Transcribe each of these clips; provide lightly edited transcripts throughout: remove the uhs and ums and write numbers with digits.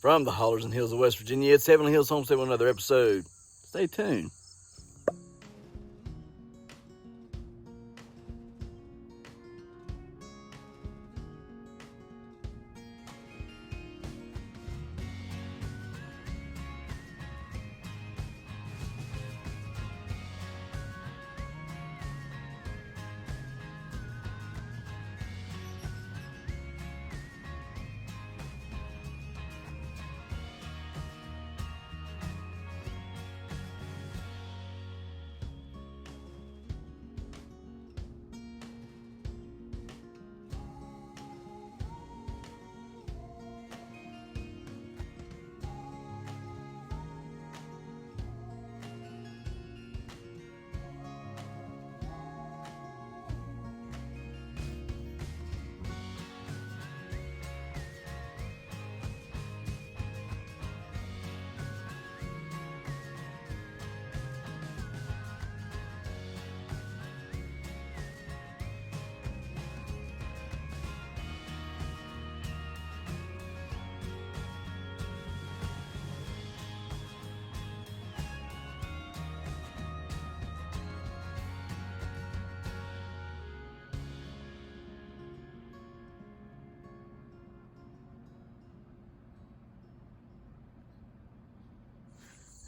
From the hollers and hills of West Virginia, it's Heavenly Hills Homestead with another episode. Stay tuned.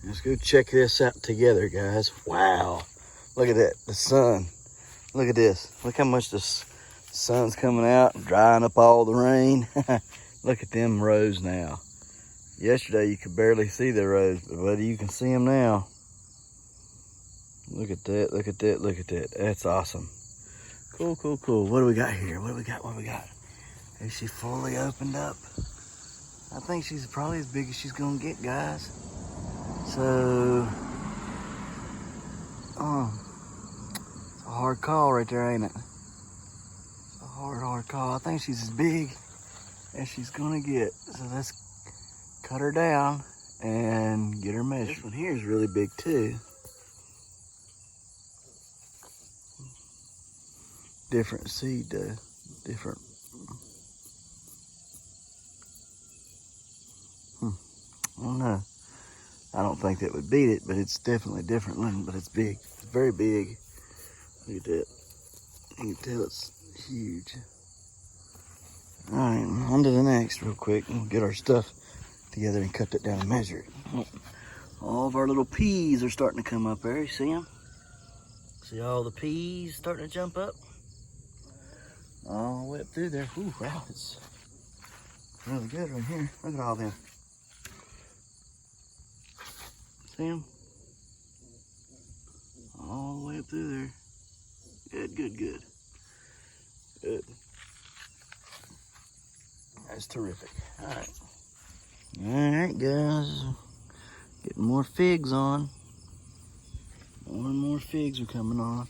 Let's go check this out together, guys. Wow. Look at that, the sun. Look at this. Look how much the sun's coming out, drying up all the rain. Look at them rows now. Yesterday you could barely see the rows, but buddy, you can see them now. Look at that, look at that, look at that. That's awesome. Cool, cool, cool. What do we got here? What do we got, what do we got? Is she fully opened up? I think she's probably as big as she's gonna get, guys. So, it's a hard call right there, ain't it? It's a hard call. I think she's as big as she's gonna get. So let's cut her down and get her measured. This one here is really big too. Different seed though, different. I don't know. I don't think that would beat it, but it's definitely different one, but it's big. It's very big. Look at that. You can tell it's huge. All right, on to the next real quick. We'll get our stuff together and cut that down and measure it. All of our little peas are starting to come up there. You see them? See all the peas starting to jump up? All the way up through there. Ooh, wow, it's really good right here. Look at all them. See them? All the way up through there. Good, good, good. Good. That's terrific. Alright. Alright, guys. Getting more figs on. More and more figs are coming on.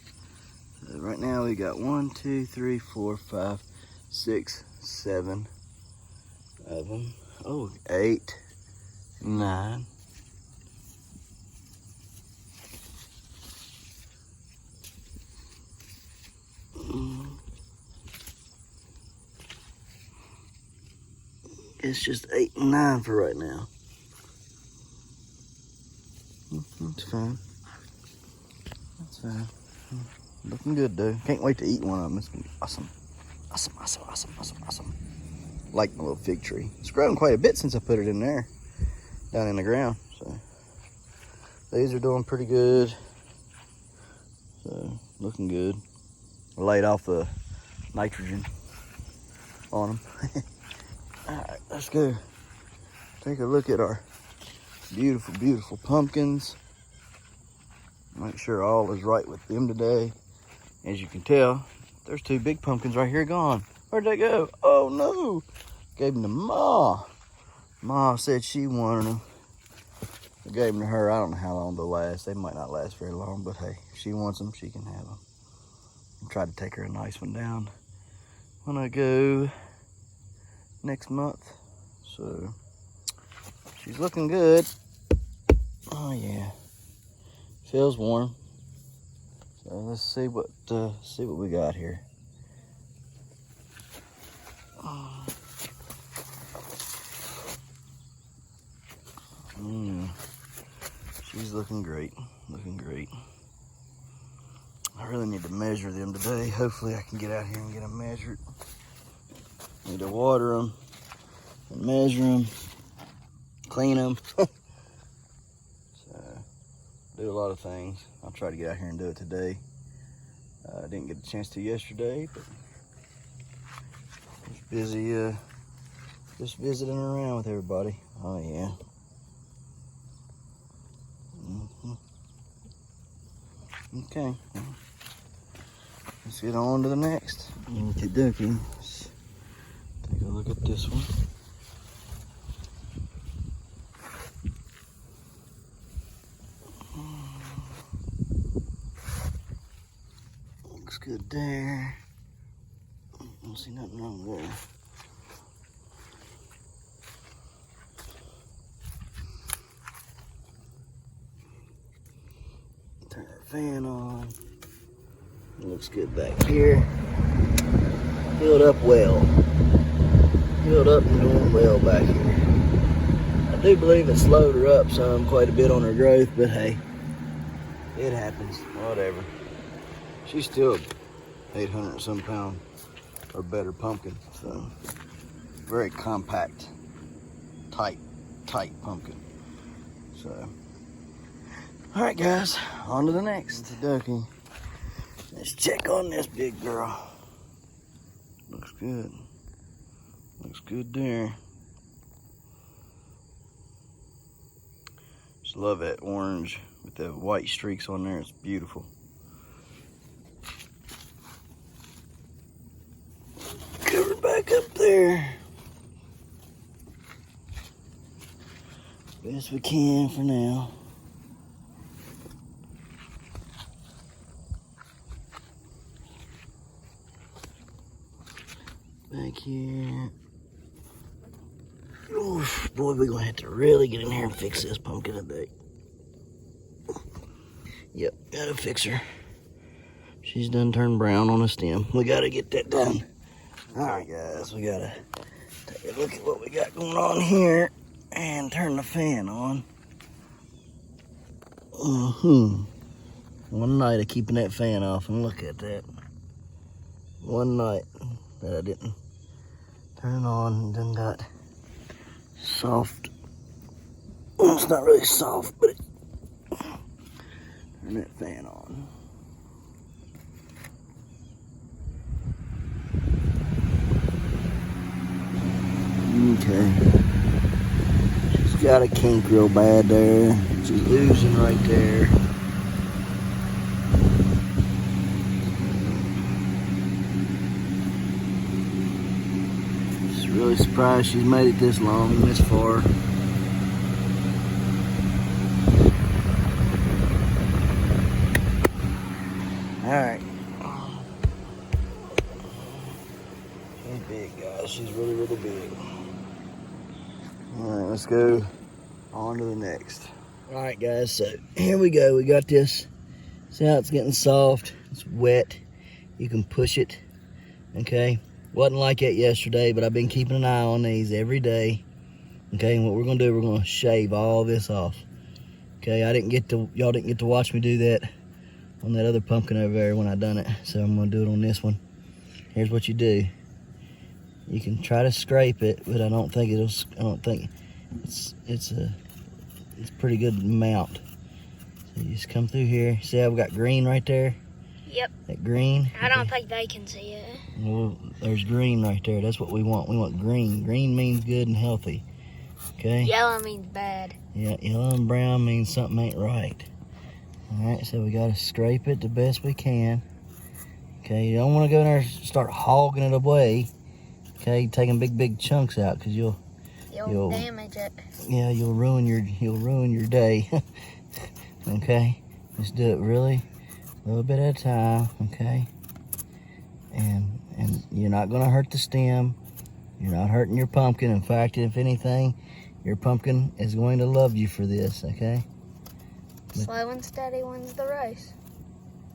So right now we got 1, 2, 3, 4, 5, 6, 7 of them. Oh, 8, 9. It's just 8 and 9 for right now. That's fine. That's fine. Looking good though. Can't wait to eat one of them. It's gonna be awesome. Awesome, awesome, awesome, awesome, awesome. Like my little fig tree. It's grown quite a bit since I put it in there, down in the ground. So these are doing pretty good. So looking good. I laid off the nitrogen on them. All right, let's go take a look at our beautiful, beautiful pumpkins. Make sure all is right with them today. As you can tell, there's 2 big pumpkins right here gone. Where'd they go? Oh no, gave them to Ma. Ma said she wanted them. I gave them to her. I don't know how long they'll last. They might not last very long, but hey, if she wants them, she can have them. I tried to take her a nice one down when I go next month. So she's looking good. Oh yeah, feels warm. So let's see what we got here. She's looking great. Looking great. I really need to measure them today. Hopefully I can get out here and get them measured. Need to water them and measure them, clean them. So, do a lot of things. I'll try to get out here and do it today. I didn't get a chance to yesterday, but I was busy just visiting around with everybody. Oh yeah. Okay. Let's get on to the next. Okie dokie. Let's take a look at this one. Looks good there. I don't see nothing wrong there. Turn that fan on. Looks good back here. Filled up well. Filled up and doing well back here. I do believe it slowed her up some, quite a bit on her growth, but hey, it happens. Whatever. She's still 800 some pound or better pumpkin, so very compact, tight pumpkin. So, all right, guys, on to the next. Ducky. Let's check on this big girl. Looks good. Looks good there. Just love that orange with the white streaks on there. It's beautiful. Cover back up there. Best we can for now. Back here. Oof, boy, we're gonna have to really get in here and fix this pumpkin today. Yep, gotta fix her. She's done turned brown on the stem. We gotta get that done. Alright, guys, we gotta take a look at what we got going on here and turn the fan on. One night of keeping that fan off, and look at that. One night that I didn't turn on and then got soft. Well, it's not really soft, but turn that fan on. Okay. She's got a kink real bad there. She's oozing right there. Really surprised she's made it this long and this far. Alright. She's big, guys. She's really, really big. Alright, let's go on to the next. Alright, guys, so here we go. We got this. See how it's getting soft? It's wet. You can push it. Okay. Wasn't like that yesterday, but I've been keeping an eye on these every day. Okay, and what we're gonna do, we're gonna shave all this off. Okay, y'all didn't get to watch me do that on that other pumpkin over there when I done it. So I'm gonna do it on this one. Here's what you do. You can try to scrape it, but I don't think it's a pretty good amount. So you just come through here. See how we got green right there? Yep. That green. I don't think they can see it. Well, there's green right there. That's what we want. We want green. Green means good and healthy. Okay? Yellow means bad. Yeah, yellow and brown means something ain't right. Alright, so we gotta scrape it the best we can. Okay, you don't want to go in there and start hogging it away. Okay, taking big chunks out, because you'll damage it. Yeah, you'll ruin your day. Okay? Just do it really a little bit at a time, okay? And you're not gonna hurt the stem. You're not hurting your pumpkin. In fact, if anything, your pumpkin is going to love you for this, okay? Slow and steady wins the race.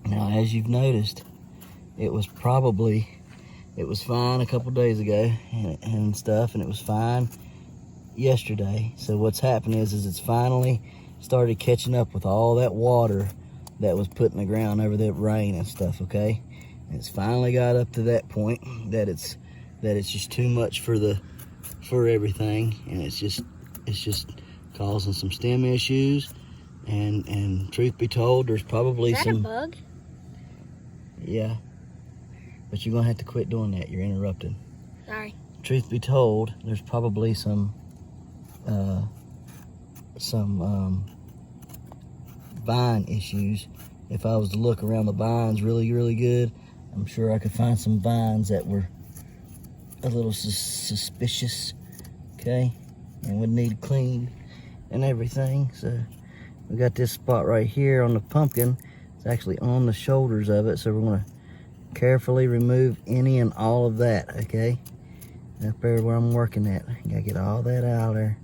Now, as you've noticed, it was fine a couple days ago and stuff, and it was fine yesterday. So what's happened is it's finally started catching up with all that water that was put in the ground over that rain and stuff, okay? And it's finally got up to that point that it's just too much for everything, and it's just causing some stem issues. And truth be told, there's probably Is that some a bug? Yeah. But you're gonna have to quit doing that. You're interrupted. Sorry. Truth be told, there's probably some vine issues. If I was to look around the vines really, really good, I'm sure I could find some vines that were a little suspicious, okay? And would need cleaned and everything. So we got this spot right here on the pumpkin. It's actually on the shoulders of it, so we're gonna carefully remove any and all of that, okay? Up there where I'm working at. You gotta get all that out of there.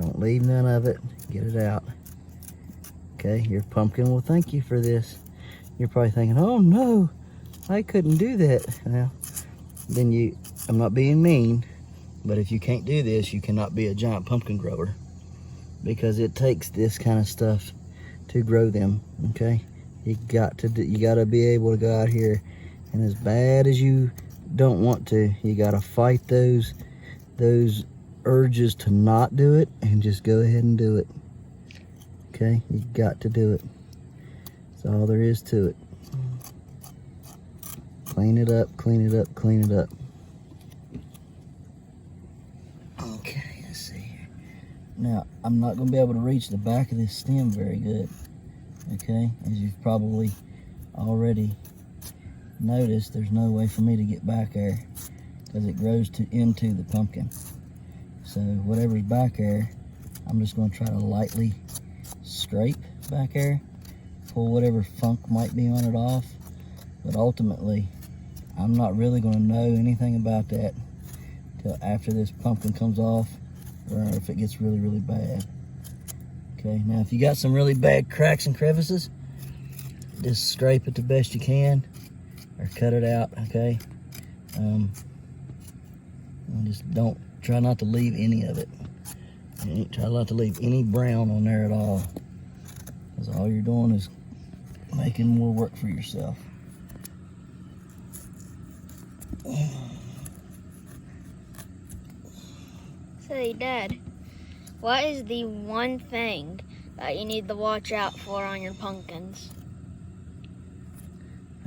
Don't leave none of it. Get it out. Okay, your pumpkin will thank you for this. You're probably thinking, oh no, I couldn't do that. Well, then I'm not being mean, but if you can't do this, you cannot be a giant pumpkin grower, because it takes this kind of stuff to grow them, okay? You gotta be able to go out here, and as bad as you don't want to, you gotta fight those urges to not do it and just go ahead and do it. Okay, you got to do it. That's all there is to it. Clean it up, clean it up, clean it up. Okay, let's see here. Now, I'm not gonna be able to reach the back of this stem very good. Okay, as you've probably already noticed, there's no way for me to get back there because it grows into the pumpkin. So whatever's back there, I'm just going to try to lightly scrape back there, pull whatever funk might be on it off. But ultimately, I'm not really going to know anything about that till after this pumpkin comes off, or if it gets really, really bad. Okay, now if you got some really bad cracks and crevices, just scrape it the best you can, or cut it out, okay? And just try not to leave any of it. Try not to leave any brown on there at all, because all you're doing is making more work for yourself. Say, Dad, what is the one thing that you need to watch out for on your pumpkins?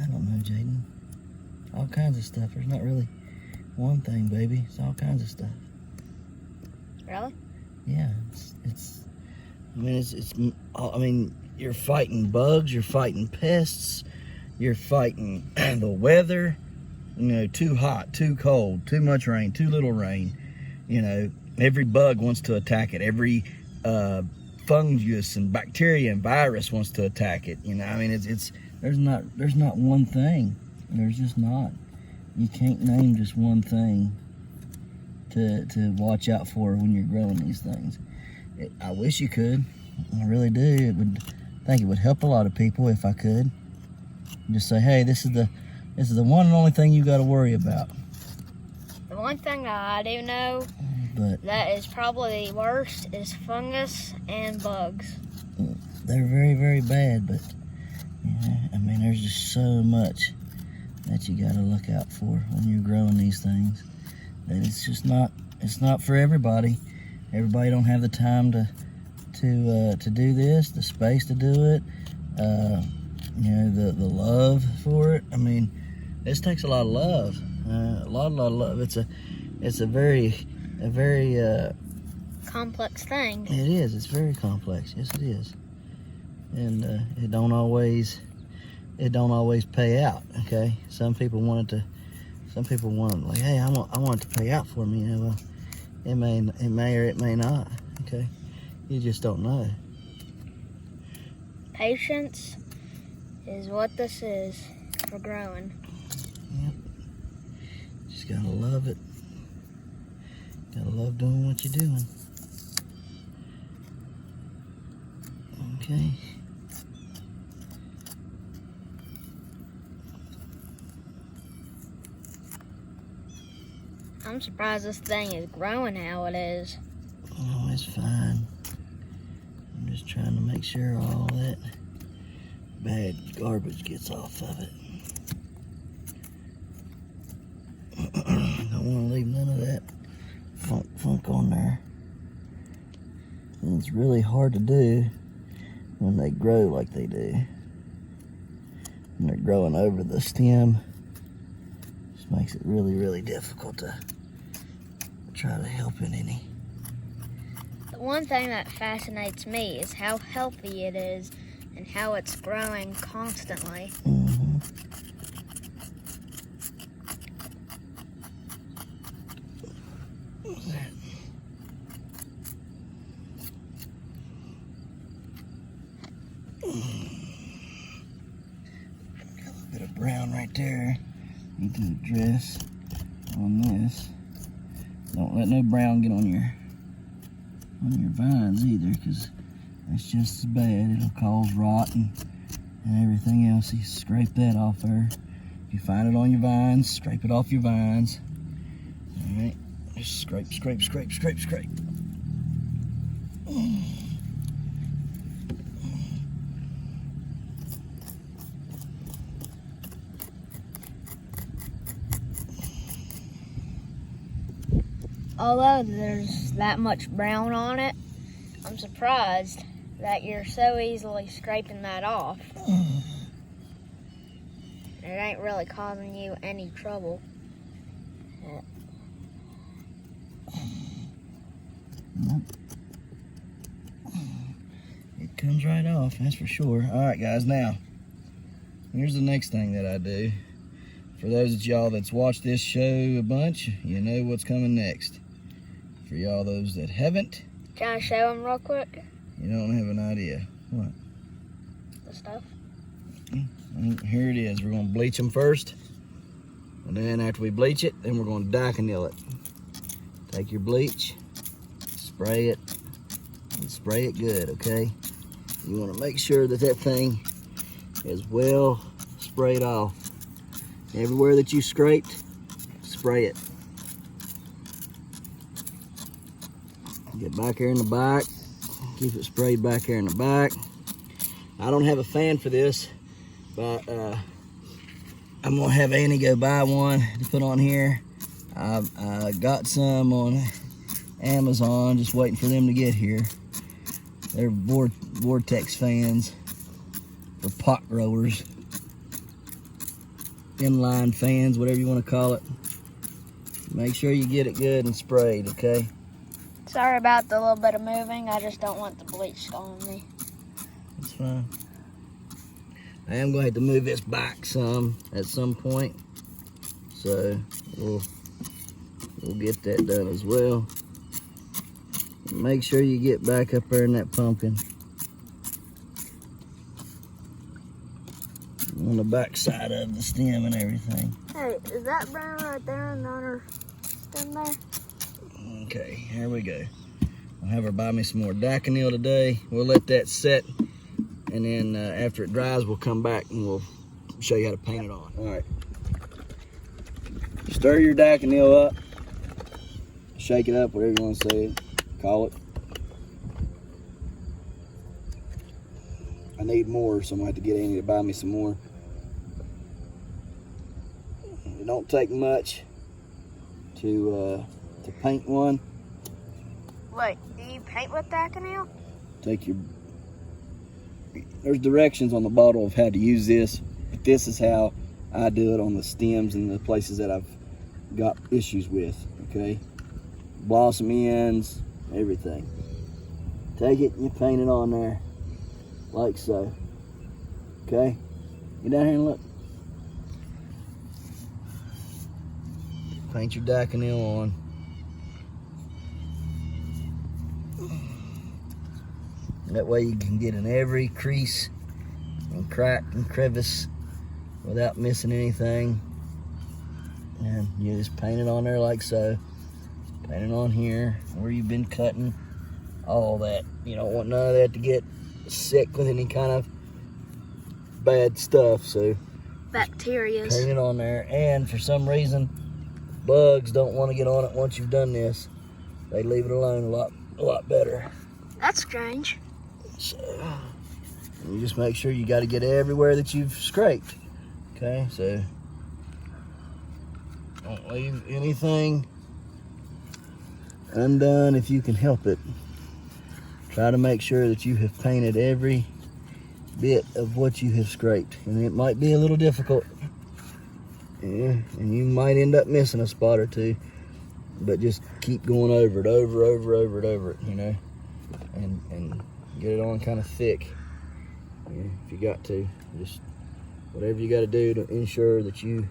I don't know, Jaden. All kinds of stuff. There's not really one thing, baby. It's all kinds of stuff. Really? Yeah, I mean, you're fighting bugs, you're fighting pests, you're fighting the weather, you know, too hot, too cold, too much rain, too little rain. You know, every bug wants to attack it. Every fungus and bacteria and virus wants to attack it. You know, I mean, there's not one thing. There's just not. You can't name just one thing to watch out for when you're growing these things. I wish you could. I really do. I think it would help a lot of people if I could. Just say, hey, this is the one and only thing you got to worry about. The one thing that I do know that is probably the worst is fungus and bugs. They're very, very bad, but yeah, I mean, there's just so much that you got to look out for when you're growing these things. That it's not for everybody. Everybody don't have the time to do this, the space to do it, you know, the love for it. I mean, this takes a lot of love, a lot of love. It's a very complex thing. It is. It's very complex. Yes, it is. And it don't always pay out. Okay, some people want it, like, hey, I want it to pay out for me. You know, well, it may or it may not. Okay, you just don't know. Patience is what this is for growing. Yep. Just gotta love it. Gotta love doing what you're doing. Okay. I'm surprised this thing is growing how it is. Oh, it's fine. I'm just trying to make sure all that bad garbage gets off of it. Don't want to leave none of that funk on there. And it's really hard to do when they grow like they do. When they're growing over the stem, just makes it really difficult to try to help it any. The one thing that fascinates me is how healthy it is and how it's growing constantly. Mm-hmm. Got a little bit of brown right there. Need to address on this. Don't let no brown get on your vines either, because that's just as bad. It'll cause rot and everything else. You scrape that off there. If you find it on your vines, scrape it off your vines. All right, just scrape. Although there's that much brown on it, I'm surprised that you're so easily scraping that off. It ain't really causing you any trouble. Nope. It comes right off, that's for sure. All right, guys, now, here's the next thing that I do. For those of y'all that's watched this show a bunch, you know what's coming next. For y'all those that haven't, Can I show them real quick? you don't have an idea. What? The stuff. Here it is. We're going to bleach them first. And then after we bleach it, then we're going to Daconil it. Take your bleach, spray it, and spray it good, okay? You want to make sure that that thing is well sprayed off. Everywhere that you scraped, spray it. Get back here in the back. Keep it sprayed back here in the back. I don't have a fan for this, but I'm gonna have Annie go buy one to put on here. I got some on Amazon, just waiting for them to get here. They're vortex fans for pot growers. Inline fans, whatever you want to call it. Make sure you get it good and sprayed, okay? Sorry about the little bit of moving. I just don't want the bleach on me. That's fine. I am going to have to move this back some at some point. So we'll get that done as well. Make sure you get back up there in that pumpkin. On the back side of the stem and everything. Hey, is that brown right there on the other stem there? Okay, here we go. I'll have her buy me some more Daconil today. We'll let that set, and then after it dries, we'll come back and we'll show you how to paint it on. All right. Stir your Daconil up. Shake it up, whatever you want to say it. Call it. I need more, so I'm going to have to get Annie to buy me some more. It don't take much to paint one. Wait, do you paint with Daconil? Take your, there's directions on the bottle of how to use this, but this is how I do it on the stems and the places that I've got issues with, okay? Blossom ends, everything. Take it and you paint it on there, like so, okay? Get down here and look. Paint your Daconil on. That way you can get in every crease and crack and crevice without missing anything. And you just paint it on there like so. Paint it on here where you've been cutting, all that. You don't want none of that to get sick with any kind of bad stuff, so Bacteria. paint it on there. And for some reason, bugs don't want to get on it once you've done this. They leave it alone a lot a lot better. That's strange. So you just make sure you got to get everywhere that you've scraped. Okay, so don't leave anything undone if you can help it. Try to make sure that you have painted every bit of what you have scraped, and it might be a little difficult. Yeah, and you might end up missing a spot or two, but just keep going over it, over it, you know, and get it on kind of thick. Yeah, if you got to, just whatever you got to do to ensure that you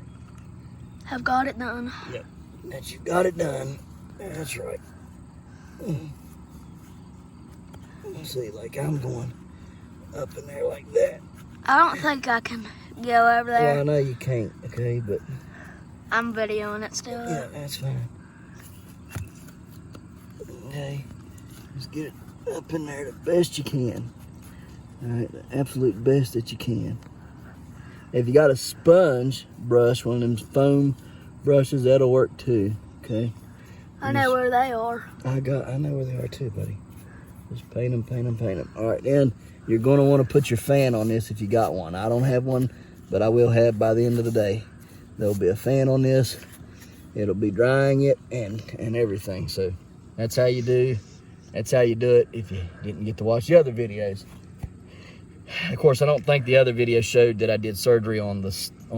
have got it done. Yep, that you got it done. That's right. See, like I'm going up in there like that. I don't think I can go over there. Well, I know you can't, okay, but I'm videoing it still. yeah, that's fine. Okay, just get it up in there the best you can. All right, the absolute best that you can. If you got a sponge brush, one of them foam brushes, that'll work too. Okay. I know where they are. I know where they are too, buddy. Just paint them, paint them, paint them. All right, then you're going to want to put your fan on this if you got one. I don't have one, but I will have by the end of the day. There'll be a fan on this. It'll be drying it and everything. So that's how you do. That's how you do it if you didn't get to watch the other videos. Of course, I don't think the other video showed that I did surgery on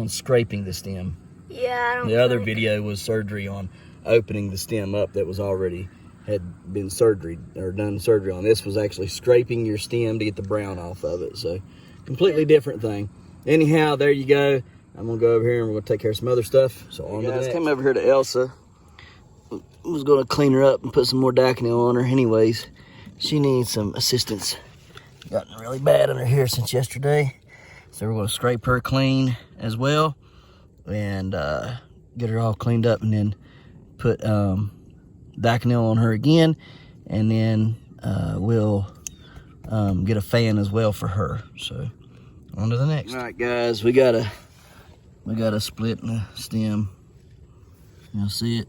scraping the stem. Yeah, I don't. The other video was surgery on opening the stem up that was already had been done surgery on. This was actually scraping your stem to get the brown off of it. So completely different thing. Anyhow, there you go. I'm gonna go over here and we're gonna take care of some other stuff. So on to the next. Came over here to Elsa. Was gonna clean her up and put some more Daconil on her. Anyways, she needs some assistance. Gotten really bad under here since yesterday. So we're gonna scrape her clean as well and get her all cleaned up, and then put Daconil on her again, and then we'll get a fan as well for her. So on to the next. All right, guys, we got a split in the stem. You'll see it.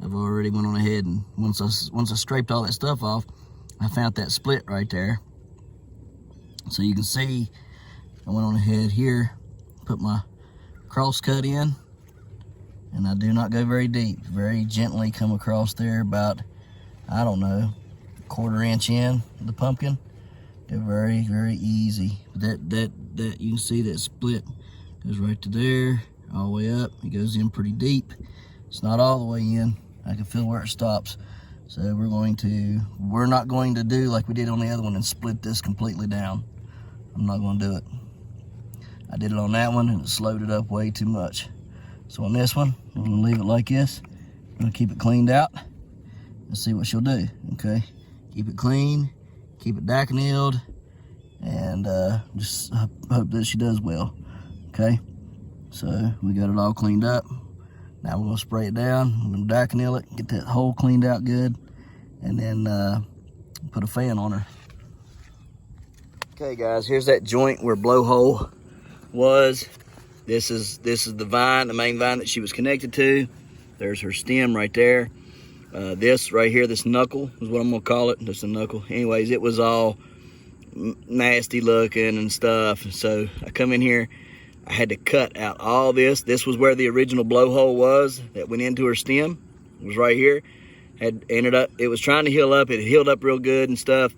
I've already went on ahead, and once I scraped all that stuff off, I found that split right there. So you can see I went on ahead here, put my cross cut in, and I do not go very deep. Very gently come across there, about, I don't know, 1/4 inch in the pumpkin. Go very, very easy. That you can see that split goes right to there, all the way up. It goes in pretty deep. It's not all the way in. I can feel where it stops. So we're not going to do like we did on the other one and split this completely down. I'm not going to do it. I did it on that one and it slowed it up way too much. So on this one, I'm going to leave it like this. I'm going to keep it cleaned out and see what she'll do, okay? Keep it clean, keep it Daconiled, and just hope that she does well, okay? So we got it all cleaned up. Now we're going to spray it down. We're going to Daconil it, get that hole cleaned out good, and then put a fan on her. Okay, guys, here's that joint where blowhole was. This is the vine, the main vine that she was connected to. There's her stem right there. This right here, this knuckle is what I'm going to call it. Just a knuckle. Anyways, it was all nasty looking and stuff. So I come in here. I had to cut out all this. This was where the original blowhole was that went into her stem. It was right here. It was trying to heal up. It healed up real good and stuff.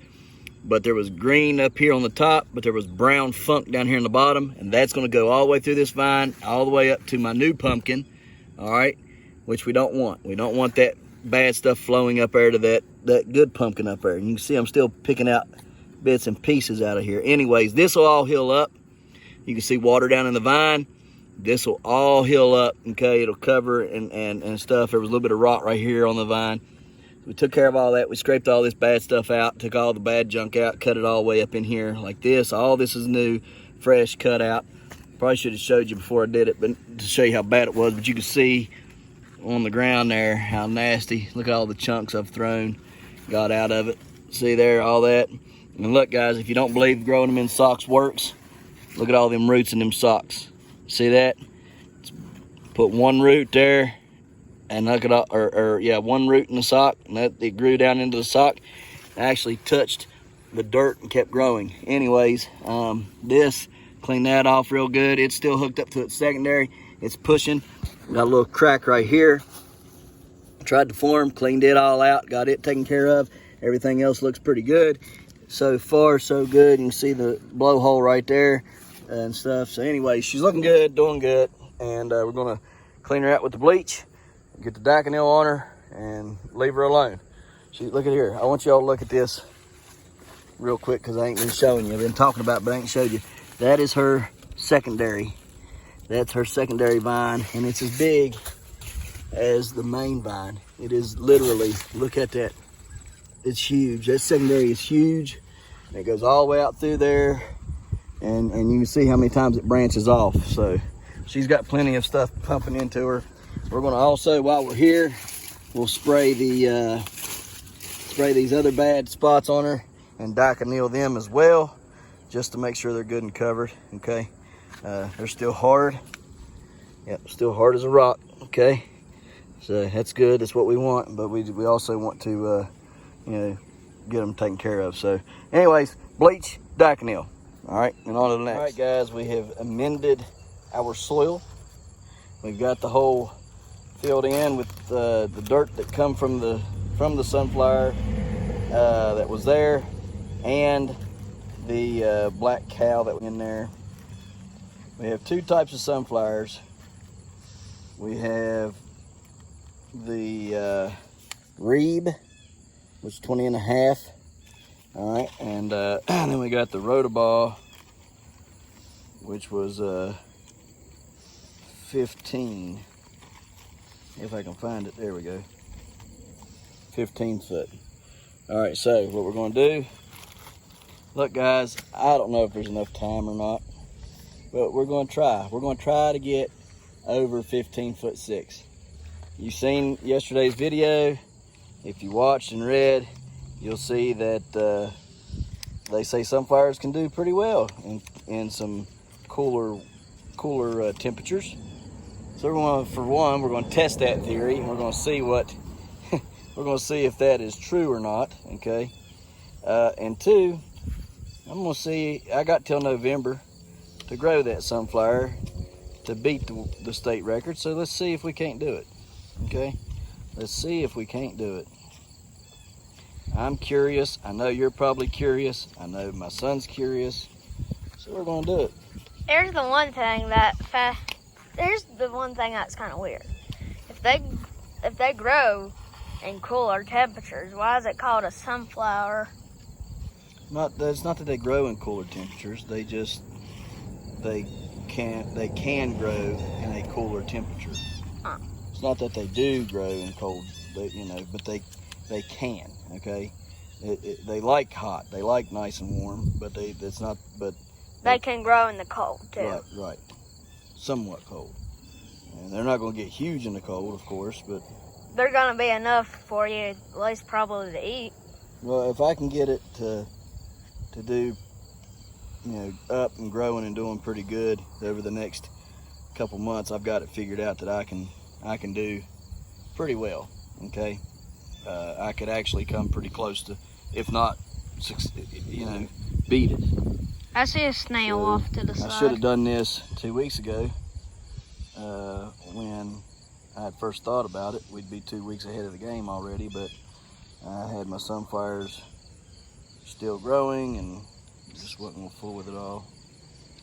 But there was green up here on the top, but there was brown funk down here in the bottom. And that's going to go all the way through this vine, all the way up to my new pumpkin. All right, which we don't want. We don't want that bad stuff flowing up there to that good pumpkin up there. And you can see I'm still picking out bits and pieces out of here. Anyways, this will all heal up. You can see water down in the vine. This will all heal up, okay? It'll cover and stuff. There was a little bit of rot right here on the vine. We took care of all that. We scraped all this bad stuff out, took all the bad junk out, cut it all the way up in here like this. All this is new, fresh, cut out. Probably should have showed you before I did it, but to show you how bad it was. But you can see on the ground there how nasty. Look at all the chunks I've thrown, got out of it. See there, all that. And look, guys, if you don't believe growing them in socks works, look at all them roots in them socks. See that? Put one root there, and look at all, or yeah, one root in the sock, and that it grew down into the sock, and actually touched the dirt and kept growing. Anyways, this, clean that off real good. It's still hooked up to its secondary. It's pushing. Got a little crack right here. Tried to form, cleaned it all out, got it taken care of. Everything else looks pretty good. So far, so good. You can see the blowhole right there and stuff. So anyway, she's looking good, doing good. And we're gonna clean her out with the bleach, get the Daconil on her, and leave her alone. Look at here. I want y'all to look at this real quick because I ain't been showing you. I've been talking about it, but I ain't showed you. That is her secondary. That's her secondary vine, and it's as big as the main vine. It is literally, look at that. It's huge. That secondary is huge. And it goes all the way out through there, and you can see how many times it branches off. So she's got plenty of stuff pumping into her. We're gonna also, while we're here, we'll spray these other bad spots on her and Daconil them as well, just to make sure they're good and covered. Okay, they're still hard. Yep, still hard as a rock. Okay, so that's good. That's what we want, but we also want to you know, get them taken care of. So anyways, bleach, Daconil. All right, and on to the next. All right, guys, we have amended our soil. We've got the hole filled in with the dirt that come from the sunflower that was there, and the black cow that was in there. We have two types of sunflowers. We have the Rebe, which is 20 and a half. All right, and then we got the Rotoball, which was 15. If I can find it, there we go. 15 foot. All right, so what we're gonna do, look guys, I don't know if there's enough time or not, but we're gonna try. We're gonna try to get over 15'6". You've seen yesterday's video. If you watched and read, you'll see that they say sunflowers can do pretty well in some cooler temperatures. So we're going to test that theory, and we're going to see what we're going to see if that is true or not. Okay, and two, I'm going to see. I got till November to grow that sunflower to beat the state record. So let's see if we can't do it. Okay, let's see if we can't do it. I'm curious. I know you're probably curious. I know my son's curious. So we're going to do it. There's the one thing that's kind of weird. If they grow in cooler temperatures, why is it called a sunflower? It's not that they grow in cooler temperatures. They can grow in a cooler temperature. It's not that they do grow in cold, but they can. Okay, they like hot. They like nice and warm, but they can grow in the cold too. Right, somewhat cold. And they're not going to get huge in the cold, of course, but they're going to be enough for you, at least probably to eat. Well, if I can get it to do, up and growing and doing pretty good over the next couple months, I've got it figured out that I can do pretty well. Okay, I could actually come pretty close to, if not, beat it. I see a snail off to the side. I should have done this 2 weeks ago. When I had first thought about it, we'd be 2 weeks ahead of the game already, but I had my sunflowers still growing and just wasn't full with it all.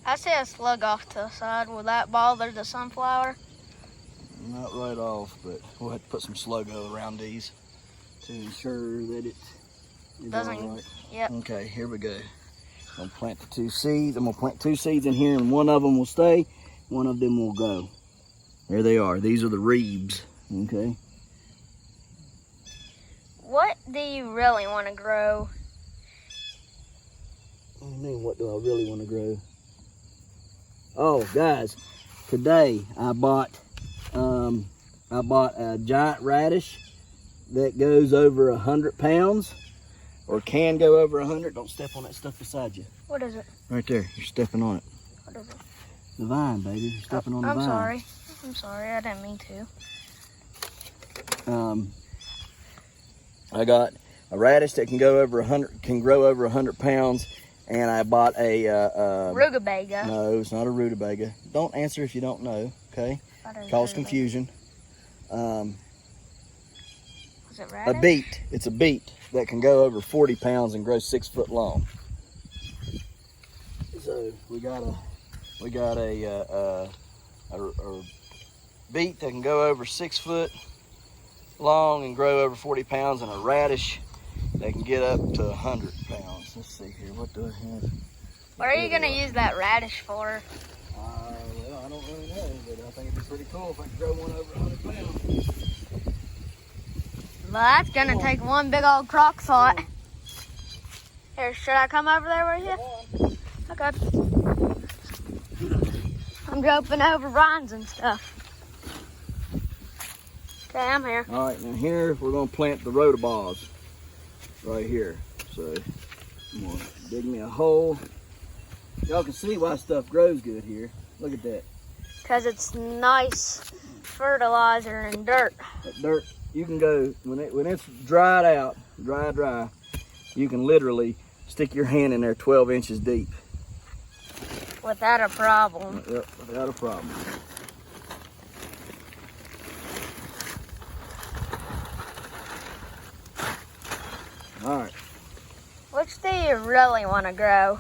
I see a slug off to the side. Will that bother the sunflower? Not right off, but we'll have to put some Sluggo around these to ensure that it is all right. Yep. Okay, here we go. I'm gonna plant the 2 seeds. I'm gonna plant 2 seeds in here, and one of them will stay, one of them will go. There they are. These are the Rebes. Okay. What do you really want to grow? What do you mean, what do I really want to grow? Oh, guys, today I bought a giant radish that goes over 100 pounds, or can go over 100. Don't step on that stuff beside you. What is it? Right there. You're stepping on it. What is it? The vine, baby. You're stepping on the vine. I'm sorry. I didn't mean to. I got a radish that can grow over 100 pounds, and I bought a rutabaga. No, it's not a rutabaga. Don't answer if you don't know, okay? Cause confusion. Was it radish? A beet. It's a beet that can go over 40 pounds and grow 6 foot long. So we got a beet that can go over 6 foot long and grow over 40 pounds, and a radish that can get up to 100 pounds. Let's see here. What do I have? What are you going to use that radish for? Well, I don't really know, but I think it'd be pretty cool if I could grow one over 100 pounds. Well, that's going to take one big old crock pot. Here, should I come over there with you? Okay. I'm jumping over vines and stuff. Okay, I'm here. All right, now here we're going to plant the rhodobos right here. So I'm going to dig me a hole. Y'all can see why stuff grows good here. Look at that. Because it's nice fertilizer and dirt. That dirt, you can go, when it's dried out, dry, you can literally stick your hand in there 12 inches deep. Without a problem. Yep, without a problem. All right. Which do you really want to grow?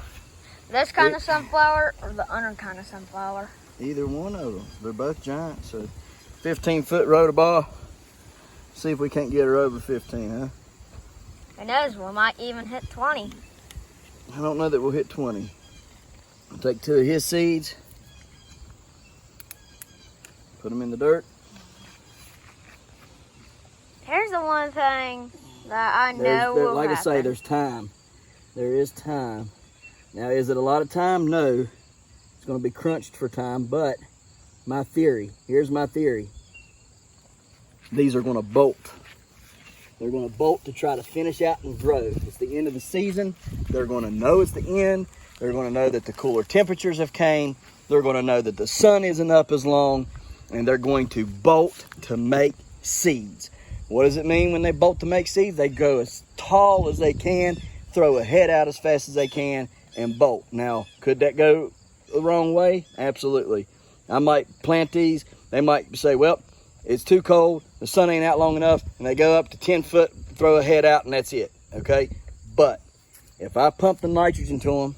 This kind of sunflower or the other kind of sunflower? Either one of them. They're both giant. So 15-foot rhodobo. See if we can't get her over 15, huh? Who knows? We might even hit 20. I don't know that we'll hit 20. I'll take 2 of his seeds. Put them in the dirt. Here's the one thing that I know will like happen. I say, there's time. There is time. Now, is it a lot of time? No. It's going to be crunched for time, but my theory, here's my theory. These are going to bolt. They're going to bolt to try to finish out and grow. It's the end of the season. They're going to know it's the end. They're going to know that the cooler temperatures have came. They're going to know that the sun isn't up as long, and they're going to bolt to make seeds. What does it mean when they bolt to make seeds? They grow as tall as they can, throw a head out as fast as they can, and bolt. Now, could that go the wrong way? Absolutely. I might plant these. They might say, well, it's too cold, the sun ain't out long enough, and they go up to 10 foot, throw a head out, and that's it, okay? But if I pump the nitrogen to them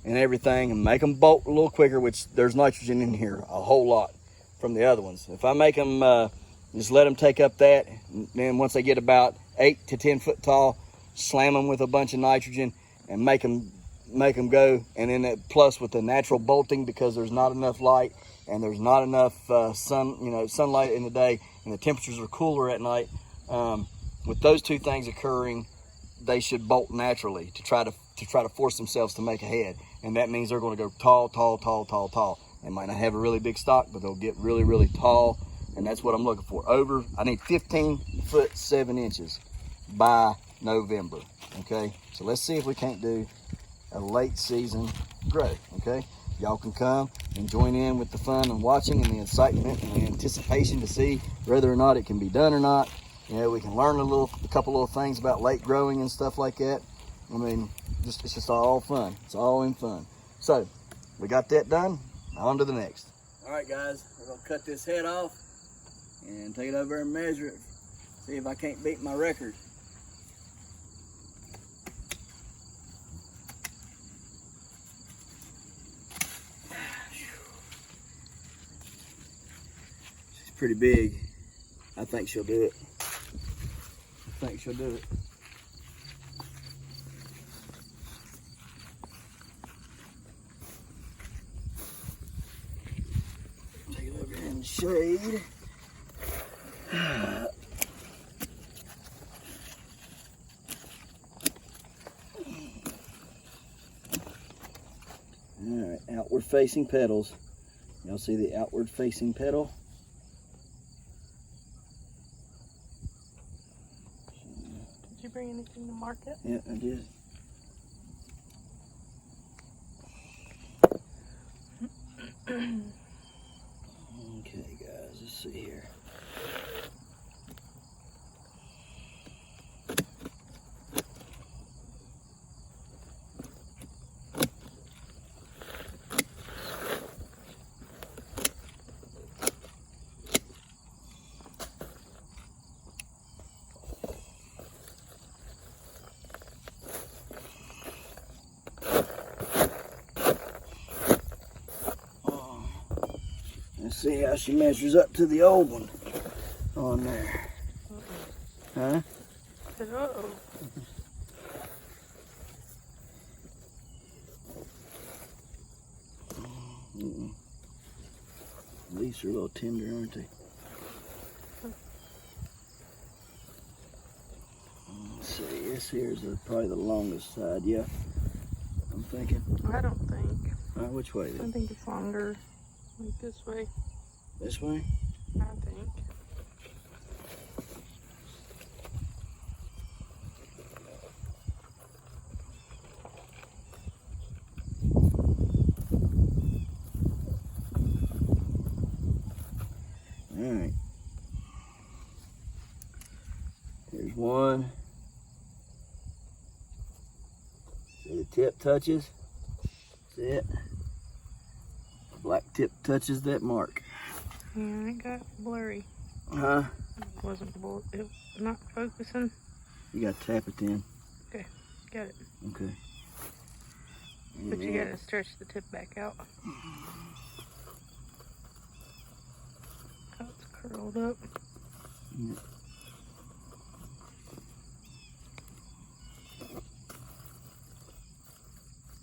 and everything and make them bolt a little quicker, which there's nitrogen in here a whole lot from the other ones. If I make them, just let them take up that, and then once they get about 8 to 10 foot tall, slam them with a bunch of nitrogen and make them go. And then that plus with the natural bolting, because there's not enough light and there's not enough sunlight in the day, and the temperatures are cooler at night. With those two things occurring, they should bolt naturally to try to force themselves to make a head, and that means they're going to go tall, tall, tall, tall, tall. They might not have a really big stalk, but they'll get really, really tall, and that's what I'm looking for. I need 15 foot 7 inches by November. Okay, so let's see if we can't do a late season grow. Okay, y'all can come and join in with the fun and watching and the excitement and the anticipation to see whether or not it can be done or not. You know, we can learn a couple little things about late growing and stuff like that. I mean, it's just all fun. It's all in fun. So we got that done. On to the next. All right, guys, we're gonna cut this head off and take it over and measure it. See if I can't beat my record. She's pretty big. I think she'll do it. Take it over in the shade. All right, outward facing petals. Y'all see the outward facing petal? Did you bring anything to market? Yeah, I did. Okay, guys, let's see here. see how she measures up to the old one on there. Huh? Uh-oh. These are a little tender, aren't they? Let's see, this here's probably the longest side, yeah. I'm thinking. I don't think. Which way? I think it's longer. Like this way. This way? I think. Alright. Here's one. See the tip touches? See it? The black tip touches that mark. Yeah, it got blurry. Huh? It wasn't it was not focusing. You gotta tap it then. Okay, got it. Okay. But you gotta stretch the tip back out. Oh, it's curled up. Yeah.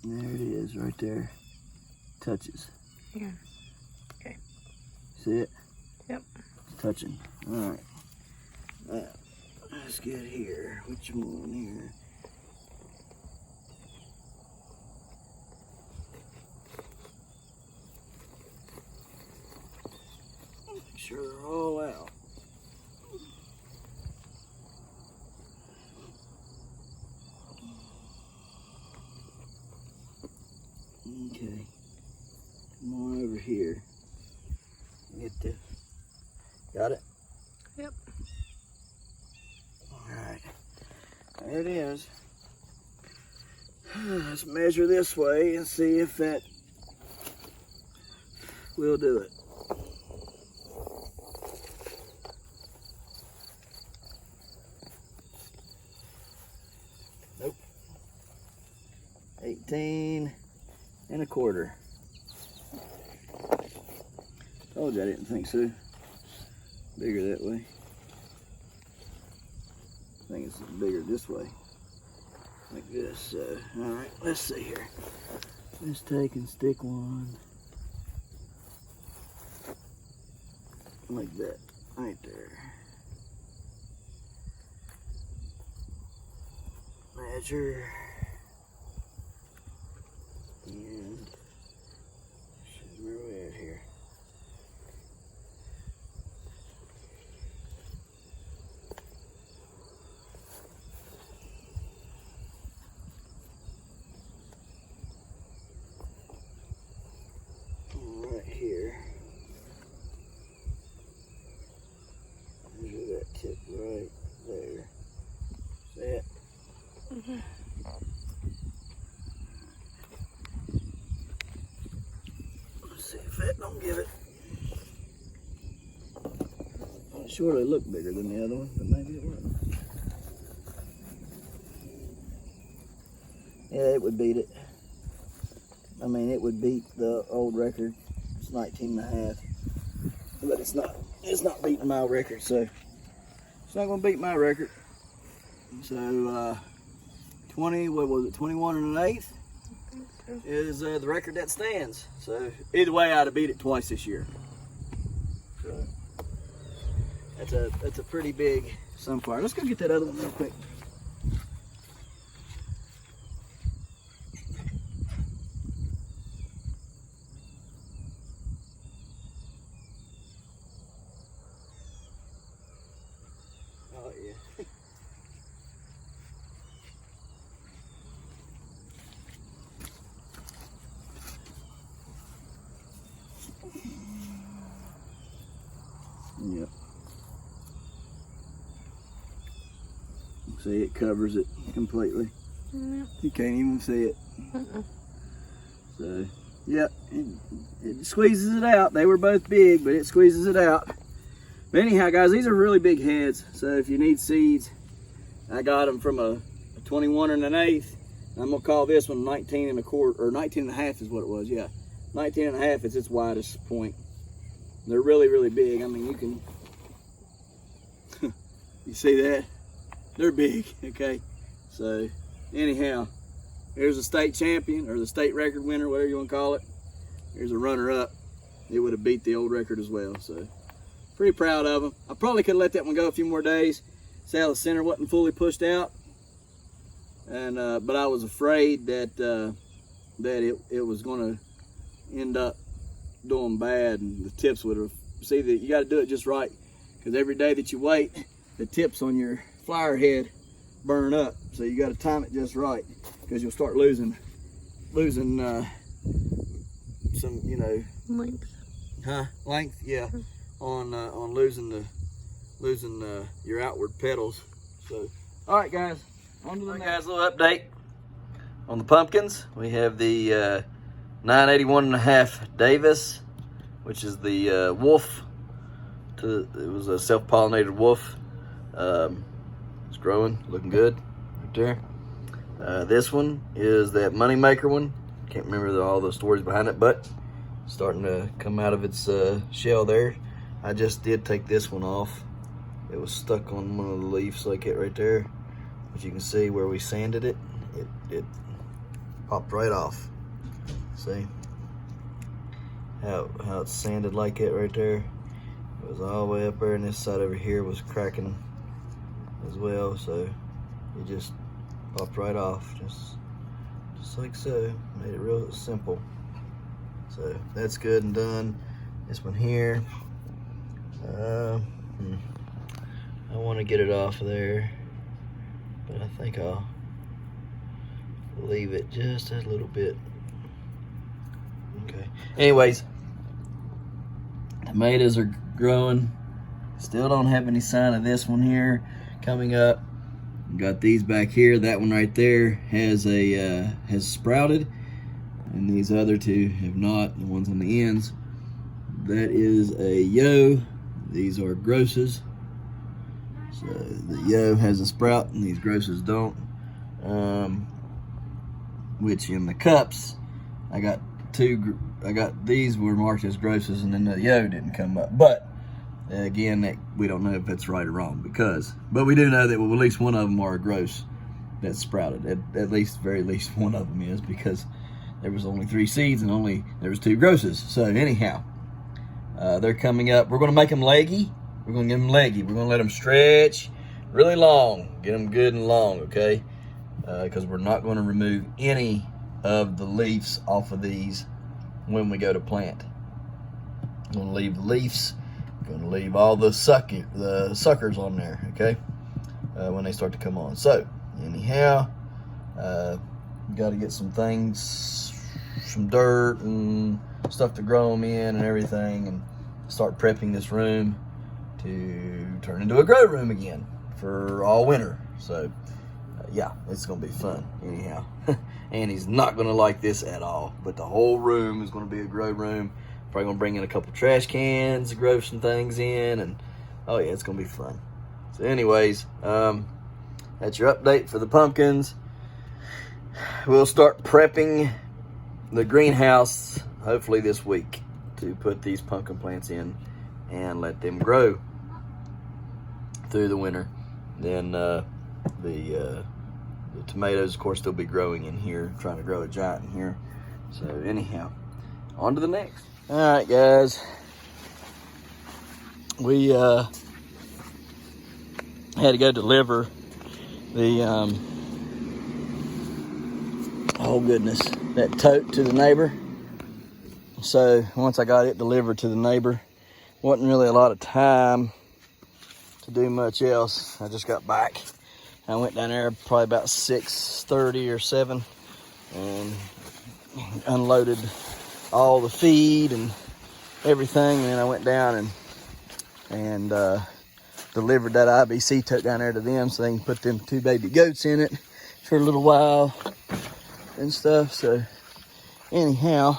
There it is, right there. Touches. Yeah. Okay. See it? Yep. It's touching. Alright. Now, let's get here. Which one here? Make sure they're all out. Okay. Come on over here. Get this. Got it? Yep. Alright. There it is. Let's measure this way and see if that will do it. Nope. 18 1/4. Told you I didn't think so. Bigger that way. I think it's bigger this way. Like this. Alright, let's see here. Let's take and stick one. Like that. Right there. Measure. And where are we at here? Right here. Measure that tip right there. See it? Mm-hmm. See if that don't give it. It surely looked bigger than the other one, but maybe it wasn't. Yeah, it would beat it. I mean, it would beat the old record. It's 19.5, but it's not beating my record, so it's not gonna beat my record. So 20, what was it, 21 1/8 is the record that stands. So either way, I'd have beat it twice this year. So that's a pretty big sunflower. Let's go get that other one real quick. Oh yeah. Yep. See, it covers it completely. Yep. You can't even see it. Uh-uh. So, yep, it squeezes it out. They were both big, but it squeezes it out. But anyhow, guys, these are really big heads. So if you need seeds, I got them from a 21 1/8. I'm gonna call this one 19 1/4, or 19.5 is what it was. Yeah, 19.5 is its widest point. They're really, really big. I mean, you can, you see that? They're big, okay? So, anyhow, here's a state champion, or the state record winner, whatever you want to call it. Here's a runner-up. It would have beat the old record as well, so pretty proud of them. I probably could have let that one go a few more days. See how the center wasn't fully pushed out, and but I was afraid that it was going to end up doing bad, and the tips would have. See, that you got to do it just right, because every day that you wait, the tips on your flower head burn up. So you got to time it just right, because you'll start losing some, you know, length, yeah, on losing your outward petals. So, all right, guys, on to the next. Guys, a little update on the pumpkins. We have the 981.5 Davis, which is the wolf. It was a self-pollinated wolf. It's growing, looking good right there. This one is that moneymaker one. Can't remember all the stories behind it, but starting to come out of its shell there. I just did take this one off. It was stuck on one of the leaves like it right there. But you can see where we sanded it, it popped right off. See how it's sanded like it right there? It was all the way up there, and this side over here was cracking as well, so it just popped right off, just like so. Made it real simple. So that's good and done. This one here, I want to get it off of there, but I think I'll leave it just a little bit. Okay. Anyways, tomatoes are growing. Still don't have any sign of this one here coming up. Got these back here. That one right there has sprouted, and these other two have not. The ones on the ends. That is a yo. These are grosses. So the yo has a sprout, and these grosses don't. Which in the cups, I got these were marked as grosses, and then the yo didn't come up. But again, we don't know if that's right or wrong, but we do know that at least one of them are a gross that's sprouted. At very least one of them is, because there was only 3 seeds and there was 2 grosses. So anyhow, they're coming up. We're going to make them leggy. We're going to give them leggy. We're going to let them stretch really long. Get them good and long, okay? Because we're not going to remove any of the leaves off of these when we go to plant. I'm going to leave the leaves. I'm going to leave all the suckers on there, okay? When they start to come on. So, anyhow, got to get some things, some dirt and stuff to grow them in and everything, and start prepping this room to turn into a grow room again for all winter. So yeah, it's gonna be fun anyhow. And he's not gonna like this at all, but the whole room is gonna be a grow room. Probably gonna bring in a couple trash cans to grow some things in, and oh yeah, it's gonna be fun. So anyways, that's your update for the pumpkins. We'll start prepping the greenhouse hopefully this week to put these pumpkin plants in and let them grow through the winter. Then the tomatoes, of course, they'll be growing in here, trying to grow a giant in here. So anyhow, on to the next. All right, guys. We had to go deliver the oh goodness, that tote to the neighbor. So once I got it delivered to the neighbor, wasn't really a lot of time to do much else. I just got back. I went down there probably about 6:30 or 7 and unloaded all the feed and everything. And then I went down and delivered that IBC tote down there to them so they can put them 2 baby goats in it for a little while and stuff. So anyhow,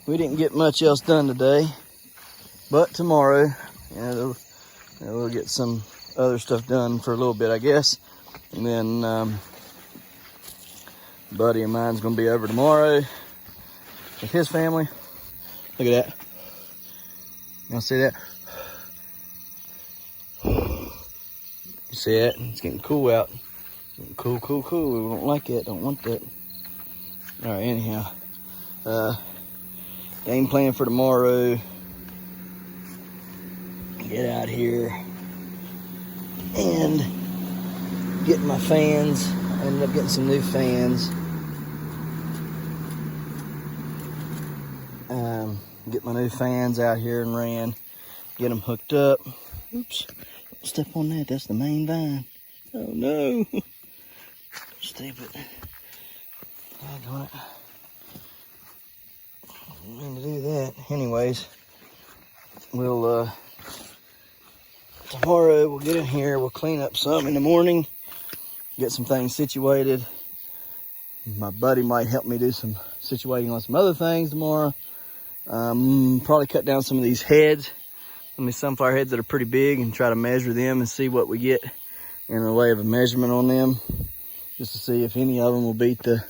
we didn't get much else done today, but tomorrow, we'll get some other stuff done for a little bit, I guess. And then a buddy of mine's gonna be over tomorrow with his family. Look at that. Y'all see that? You see that? It's getting cool out. Cool. We don't like that. Don't want that. All right. Anyhow, game plan for tomorrow. Get out here and get my fans. I ended up getting some new fans. Get my new fans out here and ran. Get them hooked up. Oops. Don't step on that. That's the main vine. Oh no. Stupid. Daggone it. I didn't mean to do that. Anyways, we'll tomorrow we'll get in here. We'll clean up some in the morning. Get some things situated. My buddy might help me do some situating on some other things tomorrow. Probably cut down some of these heads. Some of these sunflower heads that are pretty big and try to measure them and see what we get in the way of a measurement on them. Just to see if any of them will beat the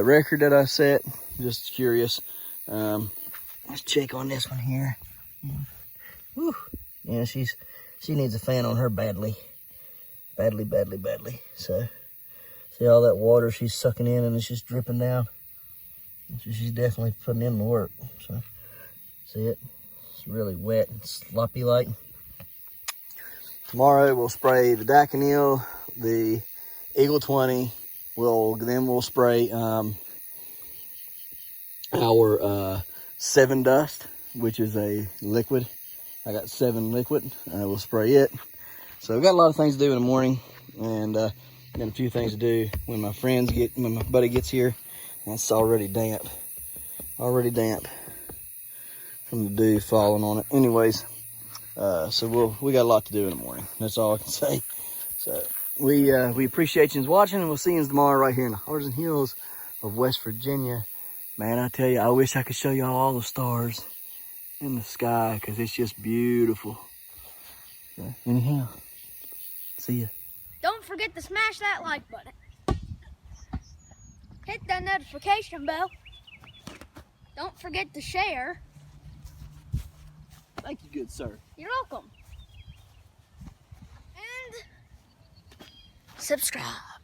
record that I set. Just curious. Let's check on this one here. Whew. Yeah, she needs a fan on her badly. Badly. So, see all that water she's sucking in and it's just dripping down. So she's definitely putting in the work. So, see it? It's really wet and sloppy like. Tomorrow we'll spray the Daconil, the Eagle 20. Then we'll spray our 7 dust, which is a liquid. I got 7 liquid. We'll spray it. So we've got a lot of things to do in the morning, and got a few things to do when my buddy gets here. It's already damp from the dew falling on it. Anyways, so we got a lot to do in the morning. That's all I can say. So we appreciate you watching, and we'll see you tomorrow right here in the hearts and hills of West Virginia. Man, I tell you, I wish I could show y'all all the stars in the sky, because it's just beautiful. So, anyhow, see ya. Don't forget to smash that like button. Hit that notification bell. Don't forget to share. Thank you, good sir. You're welcome. And subscribe.